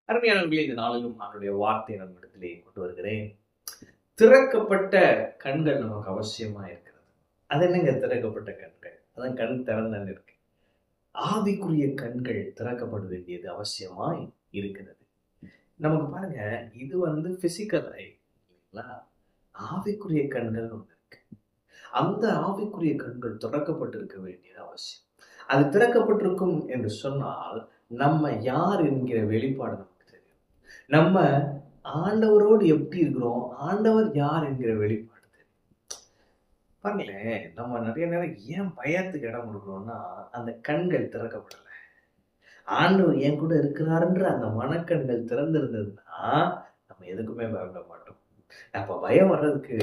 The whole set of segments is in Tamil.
அருமையானவர்களே, இந்த நாளிலும் அவருடைய வார்த்தையை நம்மிடத்திலே கொண்டு வருகிறேன். திறக்கப்பட்ட கண்கள் நமக்கு அவசியமா இருக்கிறது. அது என்னங்க திறக்கப்பட்ட கண்கள்? அதான் கண் திறந்தன்னு இருக்கு. ஆவிக்குரிய கண்கள் திறக்கப்பட வேண்டியது அவசியமாய் இருக்கிறது. நமக்கு பாருங்க, இது பிசிக்கல் ஐ இல்லைங்களா? ஆவிக்குரிய கண்கள் ஒன்று இருக்கு. அந்த ஆவிக்குரிய கண்கள் திறக்கப்பட்டிருக்க வேண்டியது அவசியம். அது திறக்கப்பட்டிருக்கும் என்று சொன்னால் நம்ம யார் என்கிற வெளிப்பாடு நமக்கு தெரியும். நம்ம ஆண்டவரோடு எப்படி இருக்கிறோம், ஆண்டவர் யார் என்கிற வெளிப்பாடு தெரியும். பாருங்களேன், நம்ம நிறைய நேரம் ஏன் பயத்துக்கு இடம் கொடுக்குறோம்னா, அந்த கண்கள் திறக்கப்படலை. ஆண்டவர் என் கூட இருக்கிறாருன்ற அந்த மனக்கண்கள் திறந்திருந்ததுன்னா நம்ம எதுக்குமே பயப்பட மாட்டோம். அப்ப பயம் வர்றதுக்கு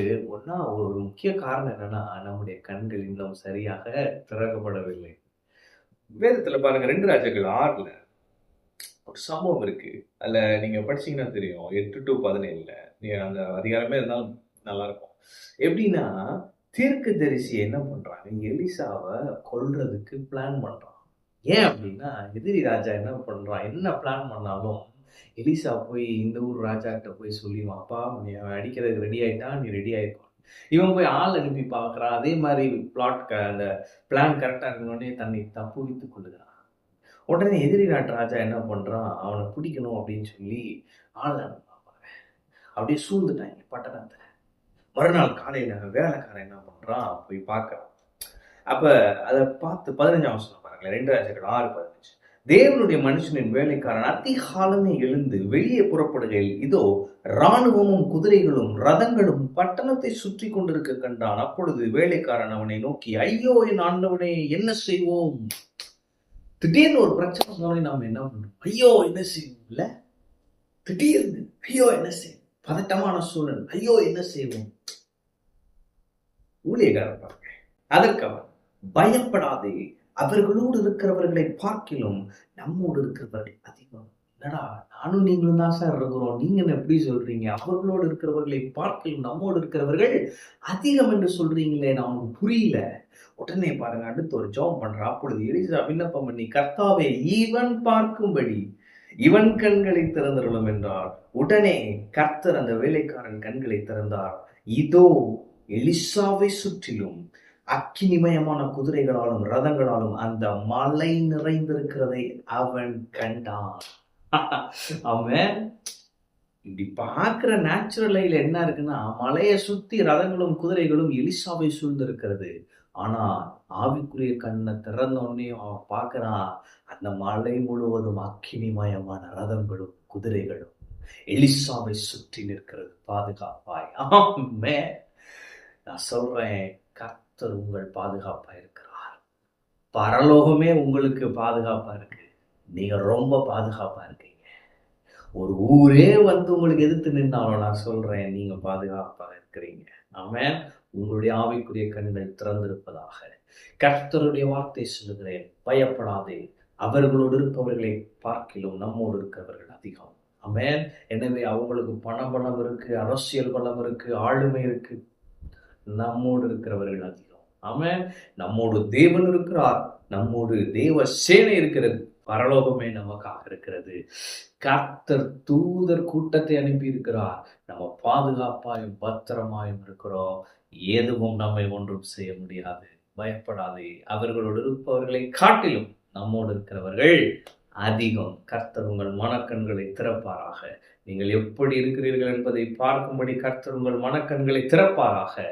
ஒரு முக்கிய காரணம் என்னன்னா, நம்முடைய கண்கள் இன்னும் சரியாக திறக்கப்படவில்லை. வேதத்துல பாருங்க, 2 ராஜாக்கள் 6ல ஒரு சம்பவம் இருக்கு. அதுல நீங்க படிச்சீங்கன்னா தெரியும். 8 to 17 நீங்க அந்த அதிகாரமே இருந்தாலும் நல்லா இருக்கும். எப்படின்னா, தீர்க்கதரிசி என்ன பண்றாங்க, எலிசாவை கொல்றதுக்கு பிளான் பண்றான். ஏன் அப்படின்னா, எதிரி ராஜா என்ன பண்றான், என்ன பிளான் பண்ணாலும் எலிசா போய் இந்த ஊர் ராஜா கிட்ட போய் சொல்லிடுவான், அப்பா நீ அடிக்கிறதுக்கு ரெடி ஆயிட்டா, நீ ரெடி ஆயிருக்கும். இவன் போய் ஆள் அனுப்பி பார்க்குறான். அதே மாதிரி அந்த பிளான் கரெக்டாக இருக்கணுன்னே தன்னை தப்புவித்துக் கொள்ளுகிறான். உடனே எதிரி நாட்டு ராஜா என்ன பண்ணுறான், அவனை பிடிக்கணும் அப்படின்னு சொல்லி ஆள் அனுப்பாங்க. அப்படியே சூழ்ந்துட்டாங்க பட்டணத்தை. மறுநாள் காலையில் வேலைக்காரன் என்ன பண்ணுறான், போய் பார்க்குறான். அப்போ அதை பார்த்து 15ஆம் வசனம் பாருங்களேன், 2 ராஜாக்கள் 6:15. தேவனுடைய மனுஷனின் வேலைக்காரன் அதிகாலமே எழுந்து வெளியே புறப்படுகையில் இதோ இராணுவமும் குதிரைகளும் ரதங்களும் பட்டணத்தை சுற்றி கொண்டிருக்க கண்டான். அப்பொழுது வேலைக்காரன் அவனை நோக்கி, ஐயோ என் ஆண்டவனே, என்ன செய்வோம்? திடீர்னு ஒரு பிரச்சனை சொன்னாலே நாம என்ன பண்றோம், ஐயோ என்ன செய்வோம் இல்ல? திடீர்னு ஐயோ என்ன செய்வோம், பதட்டமான சூழல், ஐயோ என்ன செய்வோம்? ஊழியக்காரன் பாருங்க, அதற்கு அவன், பயப்படாதே, அவர்களோடு இருக்கிறவர்களை பார்க்கிலும் நம்மோடு இருக்கிறவர்கள் அதிகம். என்னடா, நானும் நீங்களும் தான் சார் இருக்கிறோம், நீங்க எப்படி சொல்றீங்க? அவர்களோடு இருக்கிறவர்களை பார்க்கிலும் நம்மோடு இருக்கிறவர்கள் அதிகம் என்று சொல்றீங்களே, நான் உனக்கு புரியல. உடனே பாருங்க, அடுத்து ஒரு ஜெபம் பண்றா. அப்பொழுது எலிசா விண்ணப்பம் பண்ணி, கர்த்தாவே, இவன் பார்க்கும்படி இவன் கண்களை திறந்துள்ளோம் என்றார். உடனே கர்த்தர் அந்த வேலைக்காரன் கண்களை திறந்தார். இதோ எலிசாவை சுற்றிலும் அக்கினிமயமான குதிரைகளாலும் ரதங்களாலும் அந்த மலை நிறைந்திருக்கிறதை அவன் கண்டான். அவன் இப்படி பார்க்கிற நேச்சுரல் ஐல என்ன இருக்குன்னா, மலையை சுத்தி ரதங்களும் குதிரைகளும் எலிசாவை சூழ்ந்திருக்கிறது. ஆனா ஆவிக்குரிய கண்ணை திறந்த உடனே அவன் பார்க்கிறான், அந்த மலை முழுவதும் அக்கினிமயமான ரதங்களும் குதிரைகளும் எலிசாவை சுற்றி நிற்கிறது பாதுகாப்பாய். ஆமே, நான் சொல்றேன், கர்த்தர் உங்கள் பாதுகாப்பா இருக்கிறார். பரலோகமே உங்களுக்கு பாதுகாப்பா இருக்கு. நீங்க ரொம்ப பாதுகாப்பா இருக்கீங்க. ஒரு ஊரே உங்களுக்கு எதிர்த்து நின்றாலும் நான் சொல்றேன், நீங்க பாதுகாப்பா இருக்கிறீங்க. ஆமென். உங்களுடைய ஆவிக்குரிய கண்கள் திறந்திருப்பதாக. கர்த்தருடைய வார்த்தை சொல்லுகிறேன், பயப்படாதே, அவர்களோடு இருப்பவர்களை பார்க்கிலும் நம்மோடு இருக்கிறவர்கள் அதிகம். ஆமென். எனவே அவங்களுக்கு பணபலம் இருக்கு, அரசியல் பலம் இருக்கு, ஆளுமை இருக்கு, நம்மோடு இருக்கிறவர்கள் அதிகம். ஆமென். நம்மோடு தேவன் இருக்கிறார், நம்மோடு தேவ சேனை இருக்கிறது, பரலோகமே நமக்காக இருக்கிறது. கர்த்தர் தூதர் கூட்டத்தை அனுப்பி இருக்கிறார். நம்ம பாதுகாப்பாயும் பத்திரமாயும் இருக்கிறோம். எதுவும் நம்மை ஒன்றும் செய்ய முடியாது. பயப்படாதே, அவர்களோடு இருப்பவர்களை காட்டிலும் நம்மோடு இருக்கிறவர்கள் அதிகம். கர்த்தர் உங்கள் மனக்கண்களை திறப்பாராக. நீங்கள் எப்படி இருக்கிறீர்கள் என்பதை பார்க்கும்படி கர்த்தர் உங்கள் மனக்கண்களை திறப்பாராக.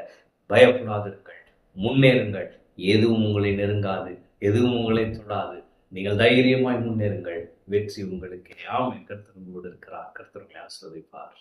பயப்படாதீர்கள், முன்னேறுங்கள். எதுவும் உங்களை நெருங்காது, எதுவும் உங்களை தொடாது. நீங்கள் தைரியமாய் முன்னேறுங்கள். வெற்றி உங்களுக்கு. ஆமென். கர்த்தர் உங்களோடு இருக்கிறார். கர்த்தர் உங்களை ஆசீர்வதிப்பார்.